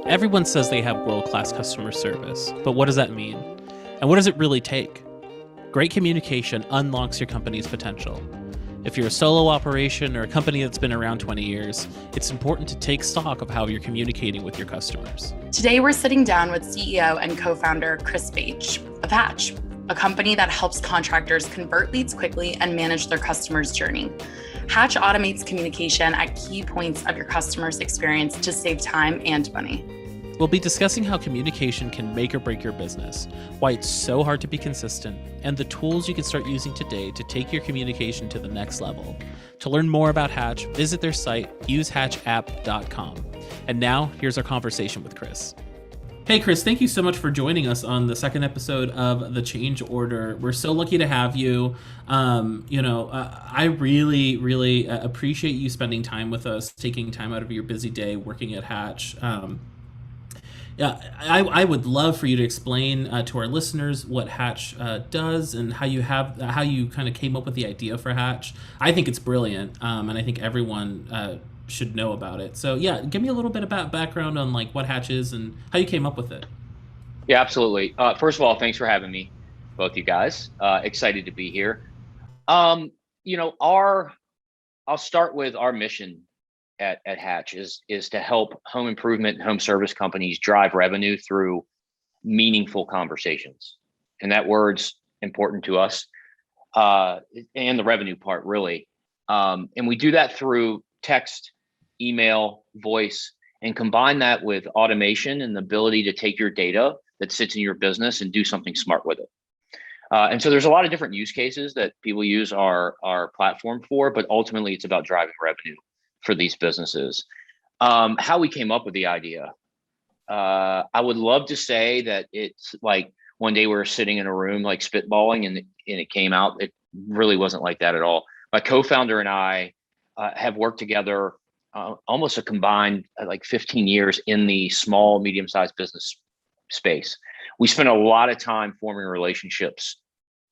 Everyone says they have world-class customer service, but what does that mean? And what does it really take? Great communication unlocks your company's potential. If you're a solo operation or a company that's been around 20 years, it's important to take stock of how you're communicating with your customers. Today, we're sitting down with CEO and co-founder Chris Bache of Hatch, a company that helps contractors convert leads quickly and manage their customers' journey. Hatch automates communication at key points of your customer's experience to save time and money. We'll be discussing how communication can make or break your business, why it's so hard to be consistent, and the tools you can start using today to take your communication to the next level. To learn more about Hatch, visit their site, usehatchapp.com. And now, here's our conversation with Chris. Hey, Chris, thank you so much for joining us on the second episode of The Change Order. We're so lucky to have you. I really appreciate you spending time with us, taking time out of your busy day working at Hatch. I would love for you to explain to our listeners what Hatch does and how you kind of came up with the idea for Hatch. I think it's brilliant, and I think everyone should know about it. So yeah, give me a little bit about background on like what Hatch is and how you came up with it. Yeah, absolutely. First of all, thanks for having me, both you guys. Excited to be here. I'll start with our mission at Hatch is to help home improvement and home service companies drive revenue through meaningful conversations. And that word's important to us, and the revenue part really. And we do that through text, email, voice, and combine that with automation and the ability to take your data that sits in your business and do something smart with it. And so there's a lot of different use cases that people use our platform for, but ultimately it's about driving revenue for these businesses. How we came up with the idea, I would love to say that it's like one day we were sitting in a room like spitballing and it came out. It really wasn't like that at all. My co-founder and I have worked together almost a combined like 15 years in the small, medium-sized business space. We spent a lot of time forming relationships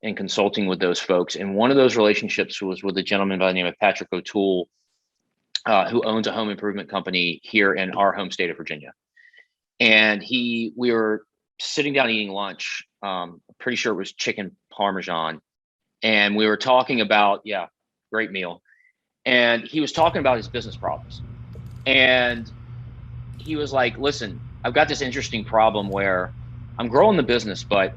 and consulting with those folks. And one of those relationships was with a gentleman by the name of Patrick O'Toole, who owns a home improvement company here in our home state of Virginia. And we were sitting down eating lunch. Pretty sure it was chicken Parmesan. And we were talking about, great meal. And he was talking about his business problems. And he was like, listen, I've got this interesting problem where I'm growing the business, but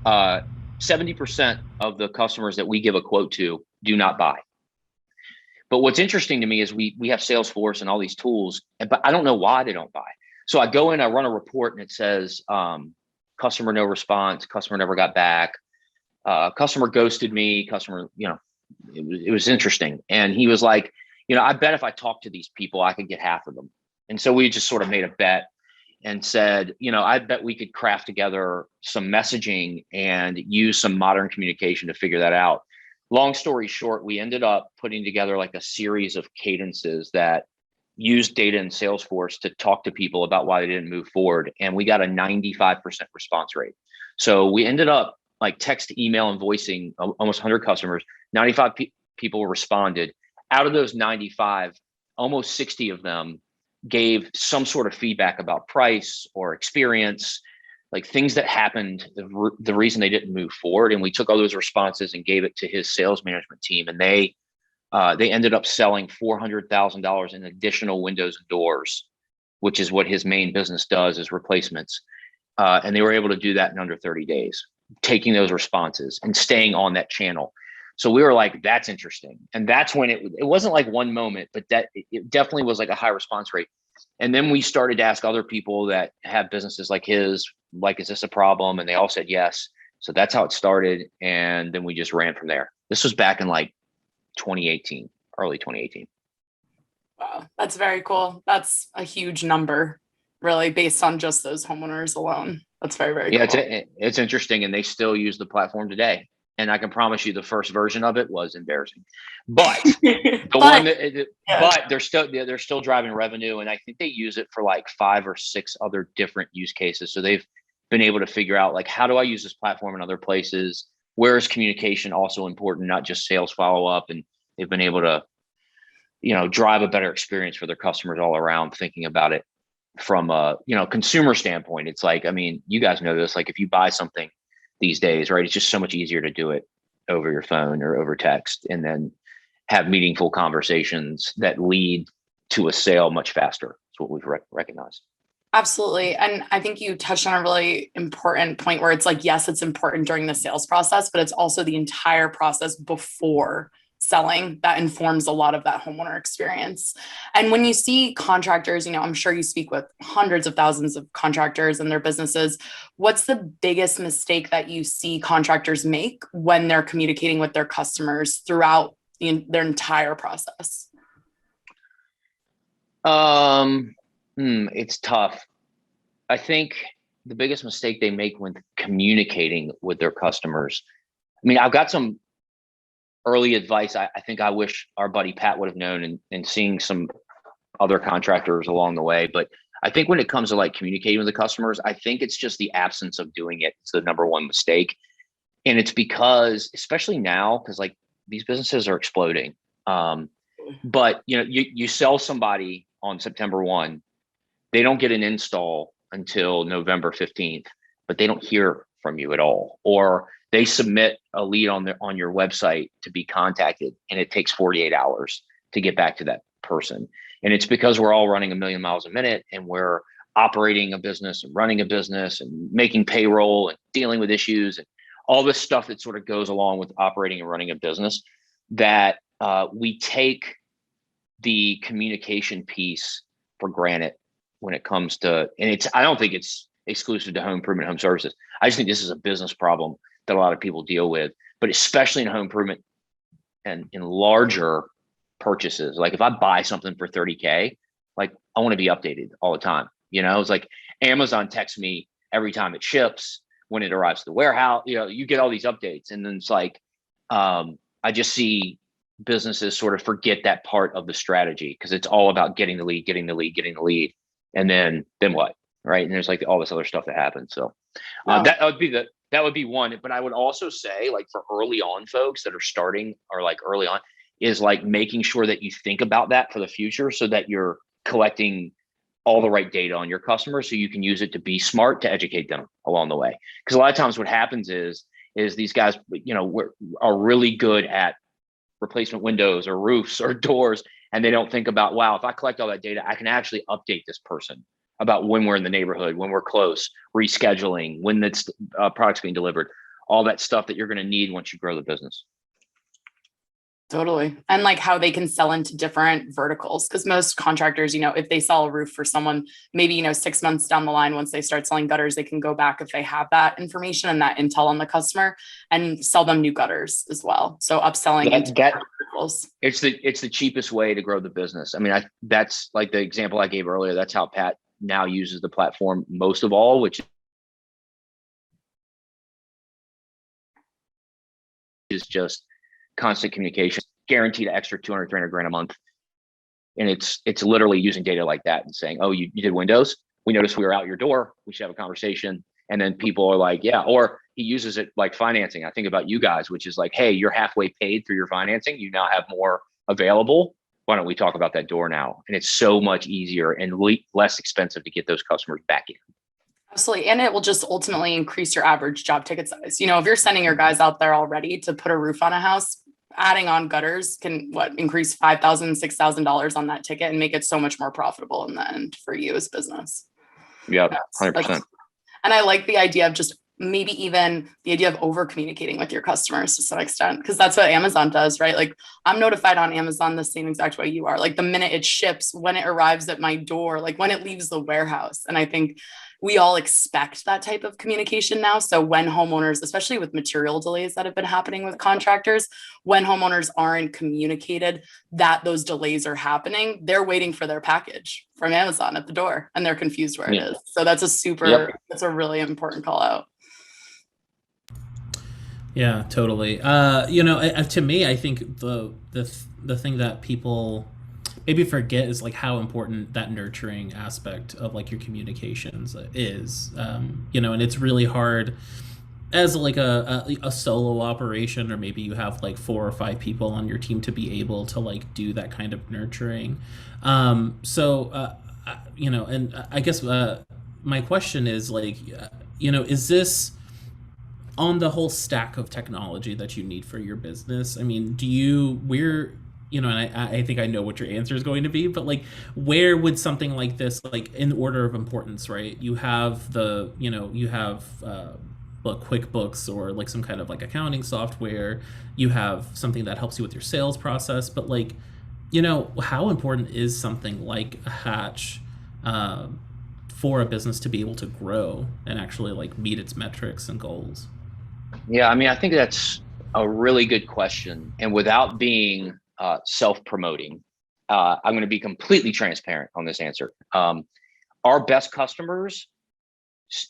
70% of the customers that we give a quote to do not buy. But what's interesting to me is we have Salesforce and all these tools, but I don't know why they don't buy. So I go in, I run a report and it says, customer no response, customer never got back, customer ghosted me, customer, it was interesting. And he was like, I bet if I talk to these people, I could get half of them. And so we just sort of made a bet and said, I bet we could craft together some messaging and use some modern communication to figure that out. Long story short, we ended up putting together like a series of cadences that used data in Salesforce to talk to people about why they didn't move forward. And we got a 95% response rate. So we ended up like text, email, and voicing almost 100 customers. 95 people responded. Out of those 95, almost 60 of them gave some sort of feedback about price or experience, like things that happened, the reason they didn't move forward. And we took all those responses and gave it to his sales management team. And they ended up selling $400,000 in additional windows and doors, which is what his main business does, is replacements. And they were able to do that in under 30 days, taking those responses and staying on that channel. So we were like, that's interesting. And that's when it wasn't like one moment, but that it definitely was like a high response rate. And then we started to ask other people that have businesses like his, like, is this a problem? And they all said yes. So that's how it started. And then we just ran from there. This was back in like 2018, early 2018. Wow, that's very cool. That's a huge number, really, based on just those homeowners alone. That's very, very cool. It's interesting. And they still use the platform today. And I can promise you the first version of it was embarrassing, but but they're still driving revenue. And I think they use it for like 5 or 6 other different use cases. So they've been able to figure out like, how do I use this platform in other places? Where is communication also important, not just sales follow-up? And they've been able to drive a better experience for their customers all around, thinking about it from a, consumer standpoint. It's like, I mean, you guys know this, like if you buy something these days, right, it's just so much easier to do it over your phone or over text, and then have meaningful conversations that lead to a sale much faster. That's what we've recognized. Absolutely. And I think you touched on a really important point where it's like, yes, it's important during the sales process, but it's also the entire process before selling that informs a lot of that homeowner experience. And when you see contractors, I'm sure you speak with hundreds of thousands of contractors and their businesses. What's the biggest mistake that you see contractors make when they're communicating with their customers throughout their entire process? It's tough. I think the biggest mistake they make when communicating with their customers, I mean, I've got some early advice I think I wish our buddy Pat would have known, and seeing some other contractors along the way. But I think when it comes to like communicating with the customers, I think it's just the absence of doing it. It's the number one mistake. And it's because, especially now, because like these businesses are exploding. But you sell somebody on September 1, they don't get an install until November 15th, but they don't hear from you at all. Or they submit a lead on your website to be contacted, and it takes 48 hours to get back to that person. And it's because we're all running 1,000,000 miles a minute, and we're operating a business and running a business and making payroll and dealing with issues and all this stuff that sort of goes along with operating and running a business, that we take the communication piece for granted when it comes to, and I don't think it's exclusive to home improvement, home services. I just think this is a business problem that a lot of people deal with, but especially in home improvement and in larger purchases. Like if I buy something for 30K, like I want to be updated all the time. It's like Amazon texts me every time it ships, when it arrives to the warehouse, you get all these updates. And then it's like, I just see businesses sort of forget that part of the strategy, because it's all about getting the lead. And then what? Right. And there's like all this other stuff that happens. So that would be one. But I would also say, like, for early on folks that are starting, or like early on, is like making sure that you think about that for the future, so that you're collecting all the right data on your customers, so you can use it to be smart, to educate them along the way. Because a lot of times what happens is these guys, are really good at replacement windows or roofs or doors, and they don't think about, wow, if I collect all that data, I can actually update this person about when we're in the neighborhood, when we're close, rescheduling, when that's product's being delivered, all that stuff that you're going to need once you grow the business. Totally. And like how they can sell into different verticals. Because most contractors, if they sell a roof for someone, maybe, 6 months down the line, once they start selling gutters, they can go back, if they have that information and that intel on the customer, and sell them new gutters as well. So upselling into different verticals. It's the cheapest way to grow the business. I mean, that's like the example I gave earlier. That's how Pat now uses the platform most of all, which is just constant communication, guaranteed extra 200, 300 grand a month. And it's literally using data like that and saying, oh, you did windows. We noticed we were out your door. We should have a conversation. And then people are like, yeah. Or he uses it like financing. I think about you guys, which is like, hey, you're halfway paid through your financing. You now have more available. Why don't we talk about that door now? And it's so much easier and less expensive to get those customers back in. Absolutely. And it will just ultimately increase your average job ticket size. If you're sending your guys out there already to put a roof on a house, adding on gutters can increase $5,000, $6,000 on that ticket and make it so much more profitable in the end for you as business. Yeah, 100%. And I like the idea of just maybe even the idea of over communicating with your customers to some extent, because that's what Amazon does, right? Like I'm notified on Amazon the same exact way you are, like the minute it ships, when it arrives at my door, like when it leaves the warehouse. And I think we all expect that type of communication now. So when homeowners, especially with material delays that have been happening with contractors, when homeowners aren't communicated that those delays are happening, they're waiting for their package from Amazon at the door and they're confused where it is. So that's that's a really important call out. Yeah, totally. To me, I think the thing that people maybe forget is like how important that nurturing aspect of like your communications is. And it's really hard as like a solo operation, or maybe you have like 4 or 5 people on your team to be able to like do that kind of nurturing. And I guess my question is like, is this on the whole stack of technology that you need for your business? I mean, and I think I know what your answer is going to be, but like, where would something like this, like in order of importance, right? You have well, QuickBooks or like some kind of like accounting software. You have something that helps you with your sales process, but like, how important is something like a Hatch for a business to be able to grow and actually like meet its metrics and goals? Yeah, I mean, I think that's a really good question. And without being self-promoting, I'm going to be completely transparent on this answer. Our best customers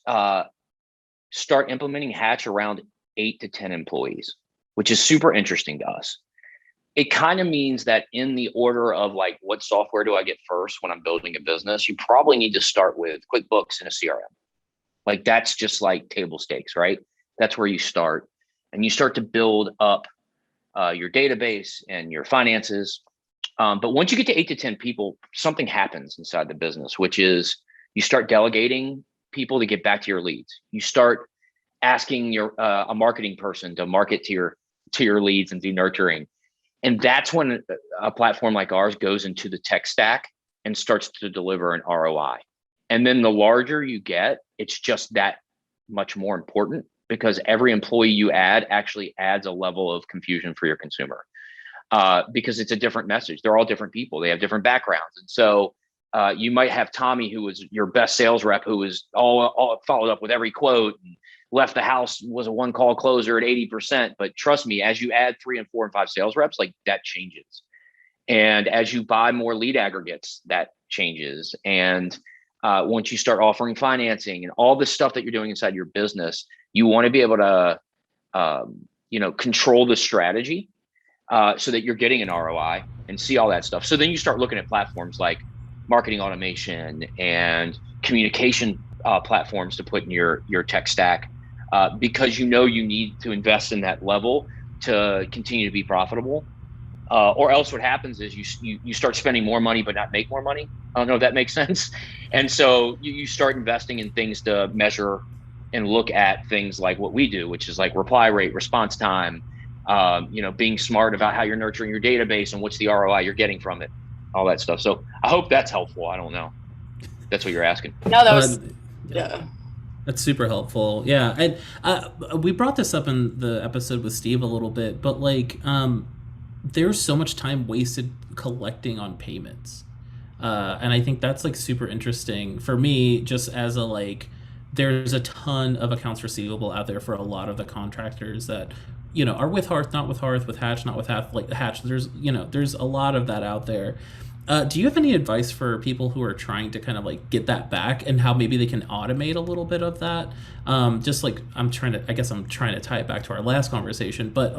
uh, start implementing Hatch around 8 to 10 employees, which is super interesting to us. It kind of means that in the order of like, what software do I get first when I'm building a business, you probably need to start with QuickBooks and a CRM. Like that's just like table stakes, right? That's where you start, and you start to build up your database and your finances. But once you get to 8 to 10 people, something happens inside the business, which is you start delegating people to get back to your leads. You start asking your a marketing person to market to your leads and do nurturing. And that's when a platform like ours goes into the tech stack and starts to deliver an ROI. And then the larger you get, it's just that much more important, because every employee you add actually adds a level of confusion for your consumer, because it's a different message. They're all different people. They have different backgrounds. And so you might have Tommy, who was your best sales rep, who was all followed up with every quote and left the house, was a one call closer at 80%. But trust me, as you add 3 and 4 and 5 sales reps, like that changes. And as you buy more lead aggregates, that changes. And once you start offering financing and all the stuff that you're doing inside your business, you want to be able to, control the strategy so that you're getting an ROI and see all that stuff. So then you start looking at platforms like marketing automation and communication platforms to put in your tech stack, because you need to invest in that level to continue to be profitable. Or else what happens is you start spending more money but not make more money. I don't know if that makes sense. And so you start investing in things to measure and look at things like what we do, which is like reply rate, response time, being smart about how you're nurturing your database and what's the ROI you're getting from it, all that stuff. So I hope that's helpful. I don't know. That's what you're asking. No, that was, yeah. That's super helpful. Yeah. And we brought this up in the episode with Steve a little bit, but like, there's so much time wasted collecting on payments. And I think that's like super interesting for me, just as a like, there's a ton of accounts receivable out there for a lot of the contractors that, are with Hearth, not with Hearth, with Hatch, not with Hatch, like Hatch. There's a lot of that out there. Do you have any advice for people who are trying to kind of like get that back, and how maybe they can automate a little bit of that? Just like I'm trying to tie it back to our last conversation, but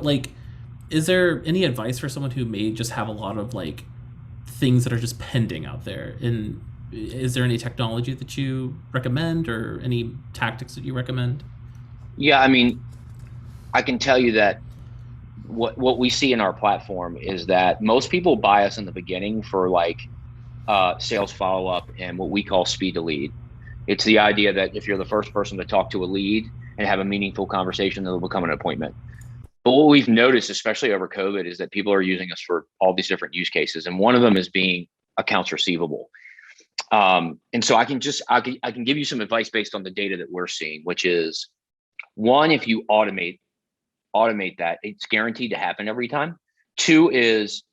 like, is there any advice for someone who may just have a lot of like things that are just pending out there? And is there any technology that you recommend, or any tactics that you recommend? Yeah, I mean, I can tell you that what we see in our platform is that most people buy us in the beginning for like sales follow-up and what we call speed to lead. It's the idea that if you're the first person to talk to a lead and have a meaningful conversation, it'll become an appointment. But what we've noticed, especially over COVID, is that people are using us for all these different use cases. And one of them is being accounts receivable. And so I can give you some advice based on the data that we're seeing, which is, one, if you automate that, it's guaranteed to happen every time. 2 is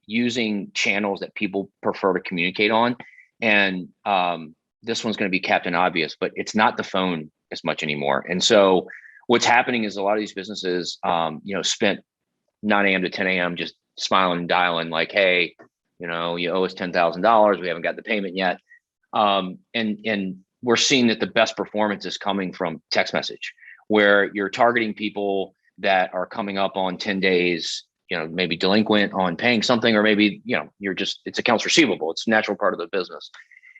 using channels that people prefer to communicate on. And this one's going to be Captain Obvious, but it's not the phone as much anymore. And so what's happening is a lot of these businesses, spent 9 a.m. to 10 a.m. just smiling and dialing like, hey, you owe us $10,000. We haven't got the payment yet. And we're seeing that the best performance is coming from text message, where you're targeting people that are coming up on 10 days, maybe delinquent on paying something, or maybe, it's accounts receivable. It's a natural part of the business.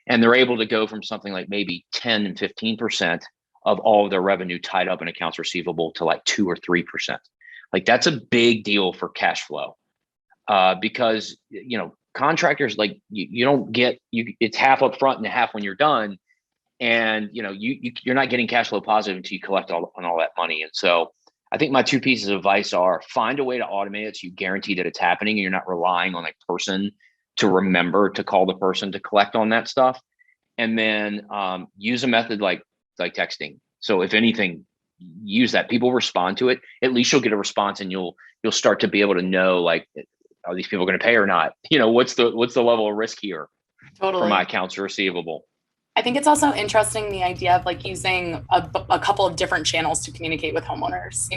And they're able to go from something like maybe 10 and 15% of all of their revenue tied up in accounts receivable to like 2 or 3%. Like that's a big deal for cash flow, because contractors, like you don't get it's half up front and half when you're done, and you're not getting cash flow positive until you collect all that money. And so I think my two pieces of advice are: find a way to automate it so you guarantee that it's happening and you're not relying on a person to remember to call the person to collect on that stuff. And then use a method like texting. So if anything, use that. People respond to it. At least you'll get a response, and you'll start to be able to know, like, are these people going to pay or not? What's the level of risk here Totally. for my accounts receivable? I think it's also interesting, the idea of like using a couple of different channels to communicate with homeowners,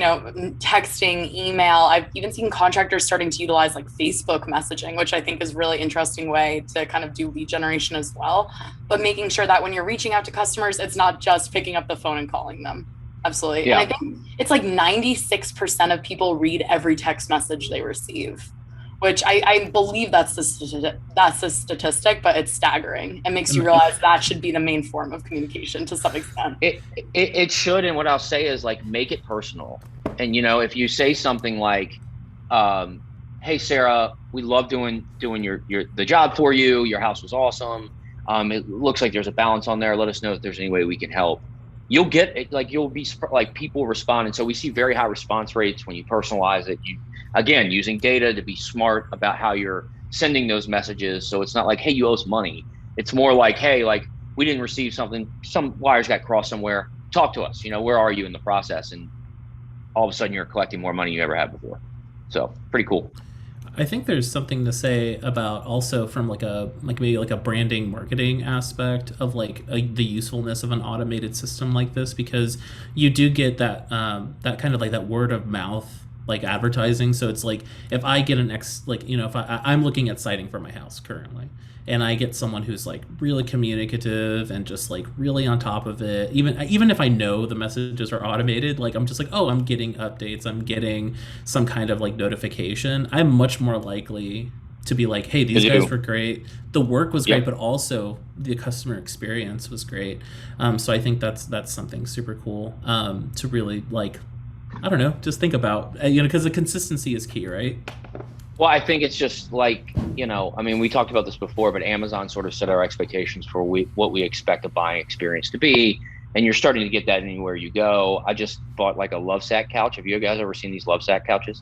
texting, email. I've even seen contractors starting to utilize like Facebook messaging, which I think is a really interesting way to kind of do lead generation as well. But making sure that when you're reaching out to customers, it's not just picking up the phone and calling them. Absolutely. Yeah. And I think it's like 96% of people read every text message they receive, which I believe that's the statistic, but it's staggering. It makes you realize that should be the main form of communication to some extent. It should. And what I'll say is, like, make it personal. And, if you say something like, hey, Sarah, we love doing the job for you. Your house was awesome. It looks like there's a balance on there. Let us know if there's any way we can help. You'll get it. Like, you'll be like, people respond. And so we see very high response rates when you personalize it. Again, using data to be smart about how you're sending those messages. So it's not like, hey, you owe us money. It's more like, hey, like, we didn't receive something, some wires got crossed somewhere. Talk to us. Where are you in the process? And all of a sudden you're collecting more money you ever had before. So pretty cool. I think there's something to say about also from maybe a branding marketing aspect of the usefulness of an automated system like this, because you do get that kind of like that word of mouth like advertising. So it's like, if I get if I'm looking at siding for my house currently, and I get someone who's like really communicative and just like really on top of it, even if I know the messages are automated, like I'm just like, oh, I'm getting updates, I'm getting some kind of like notification, I'm much more likely to be like, hey, these guys were great, the work was great, but also the customer experience was great. So I think that's something super cool to really, like, I don't know, just think about, because the consistency is key, right? Well, I think it's just like, we talked about this before, but Amazon sort of set our expectations for what we expect a buying experience to be. And you're starting to get that anywhere you go. I just bought like a Lovesac couch. Have you guys ever seen these Lovesac couches?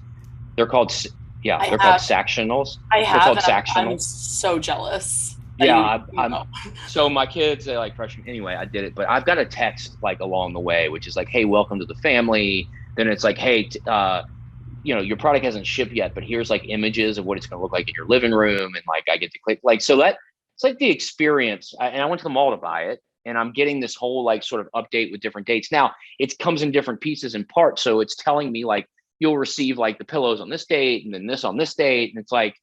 They're called called Sactionals. I have. They're called Sactionals. I'm so jealous. Yeah, so my kids, they like freshmen. Anyway, I did it, but I've got a text like along the way, which is like, hey, welcome to the family. Then it's like, hey, your product hasn't shipped yet, but here's like images of what it's going to look like in your living room. And like, I get to click so that it's like the experience. And I went to the mall to buy it, and I'm getting this whole like sort of update with different dates. Now it comes in different pieces and parts. So it's telling me like, you'll receive like the pillows on this date and then this on this date. And it's like,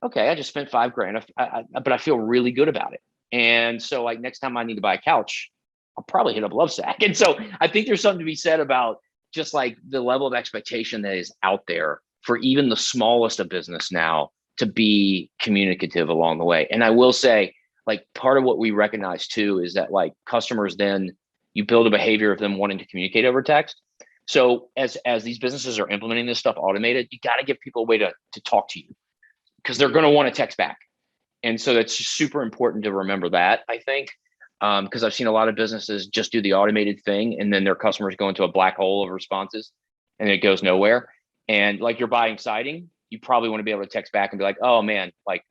okay, I just spent $5,000, but I feel really good about it. And so like next time I need to buy a couch, I'll probably hit up Lovesac. And so I think there's something to be said about just like the level of expectation that is out there for even the smallest of business now to be communicative along the way. And I will say, like, part of what we recognize too is that like customers, then you build a behavior of them wanting to communicate over text. So as these businesses are implementing this stuff automated, you got to give people a way to talk to you, because they're going to want to text back. And so that's super important to remember that, I think. Because I've seen a lot of businesses just do the automated thing, and then their customers go into a black hole of responses and it goes nowhere. And like, you're buying siding, you probably want to be able to text back and be like, oh man, like,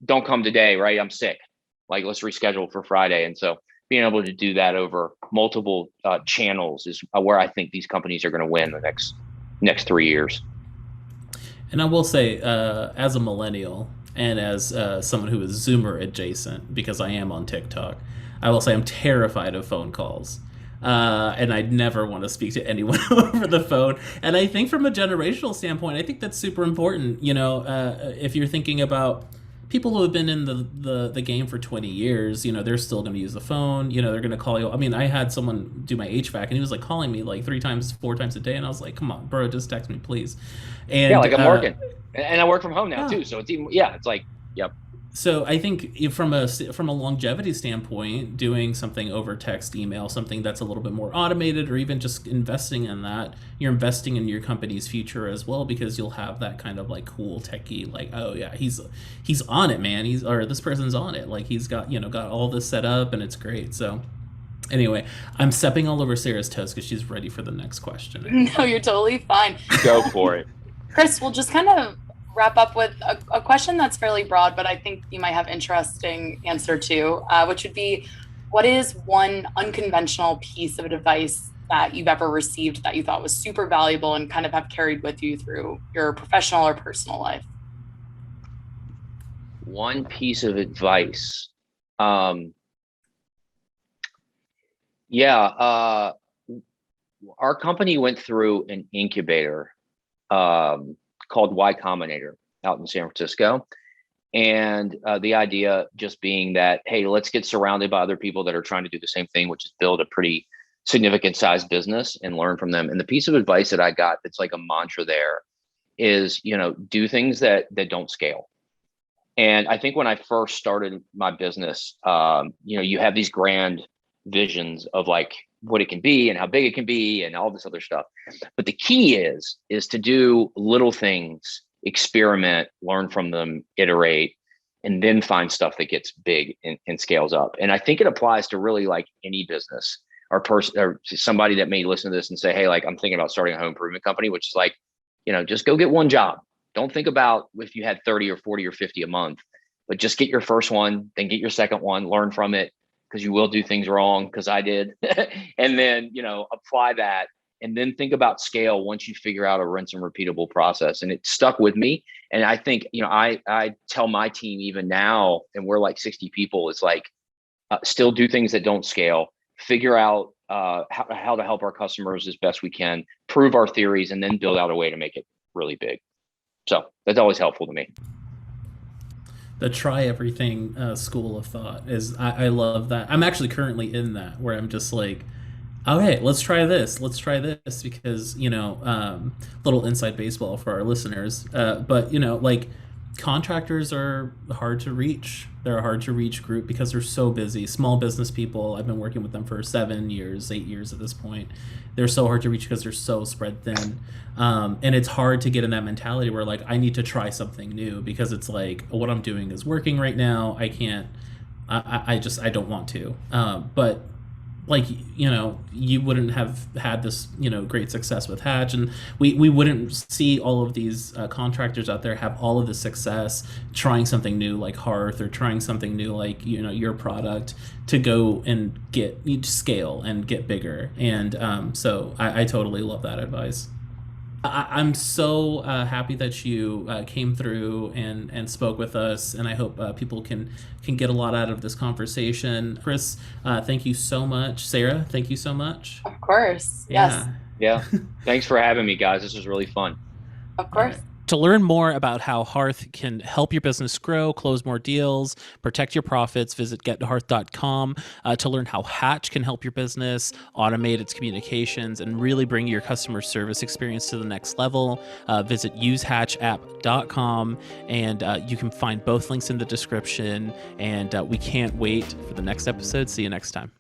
don't come today, right? I'm sick. Like, let's reschedule for Friday. And so being able to do that over multiple channels is where I think these companies are going to win the next 3 years. And I will say, as a millennial and as someone who is Zoomer adjacent, because I am on TikTok, I will say I'm terrified of phone calls. And I'd never want to speak to anyone over the phone. And I think from a generational standpoint, I think that's super important. If you're thinking about people who have been in the game for 20 years, they're still going to use the phone. They're going to call you. I mean, I had someone do my HVAC, and he was like calling me like 4 times a day. And I was like, come on, bro, just text me, please. And like I'm working. And I work from home now too. So it's even, it's like, yep. So I think from a longevity standpoint, doing something over text, email, something that's a little bit more automated, or even just investing in that, you're investing in your company's future as well, because you'll have that kind of like cool techie, like, oh yeah, he's on it, man. Or this person's on it. Like he's got got all this set up, and it's great. So anyway, I'm stepping all over Sarah's toes because she's ready for the next question. No, you're totally fine. Go for it. Chris, we'll just kind of wrap up with a question that's fairly broad, but I think you might have interesting answer to, which would be, what is one unconventional piece of advice that you've ever received that you thought was super valuable and kind of have carried with you through your professional or personal life? One piece of advice. Our company went through an incubator called Y Combinator out in San Francisco. And the idea just being that, hey, let's get surrounded by other people that are trying to do the same thing, which is build a pretty significant sized business and learn from them. And the piece of advice that I got that's like a mantra there is, do things that don't scale. And I think when I first started my business, you have these grand visions of like what it can be and how big it can be and all this other stuff. But the key is to do little things, experiment, learn from them, iterate, and then find stuff that gets big and scales up. And I think it applies to really like any business or person or somebody that may listen to this and say, hey, like I'm thinking about starting a home improvement company, which is like, just go get one job. Don't think about if you had 30 or 40 or 50 a month, but just get your first one, then get your second one, learn from it, because you will do things wrong, because I did. And then, apply that and then think about scale once you figure out a rinse and repeatable process. And it stuck with me. And I think, I tell my team even now, and we're like 60 people, it's like, still do things that don't scale, figure out how to help our customers as best we can, prove our theories, and then build out a way to make it really big. So that's always helpful to me. The try everything school of thought is, I love that. I'm actually currently in that, where I'm just like, okay, let's try this, because little inside baseball for our listeners, but like contractors are hard to reach. They're a hard to reach group because they're so busy. Small business people, I've been working with them for 7 years, 8 years at this point. They're so hard to reach because they're so spread thin. And it's hard to get in that mentality where like, I need to try something new, because it's like, what I'm doing is working right now. I can't, I don't want to. But like, you wouldn't have had this, great success with Hatch, and we wouldn't see all of these contractors out there have all of the success trying something new like Hearth, or trying something new like, your product, to go and get scale and get bigger. And so I totally love that advice. I'm so happy that you came through and spoke with us, and I hope people can get a lot out of this conversation. Chris, thank you so much. Sarah, thank you so much. Of course. Yes. Yeah. Thanks for having me, guys. This was really fun. Of course. To learn more about how Hearth can help your business grow, close more deals, protect your profits, visit gethearth.com. To learn how Hatch can help your business automate its communications and really bring your customer service experience to the next level, visit usehatchapp.com. And you can find both links in the description. And we can't wait for the next episode. See you next time.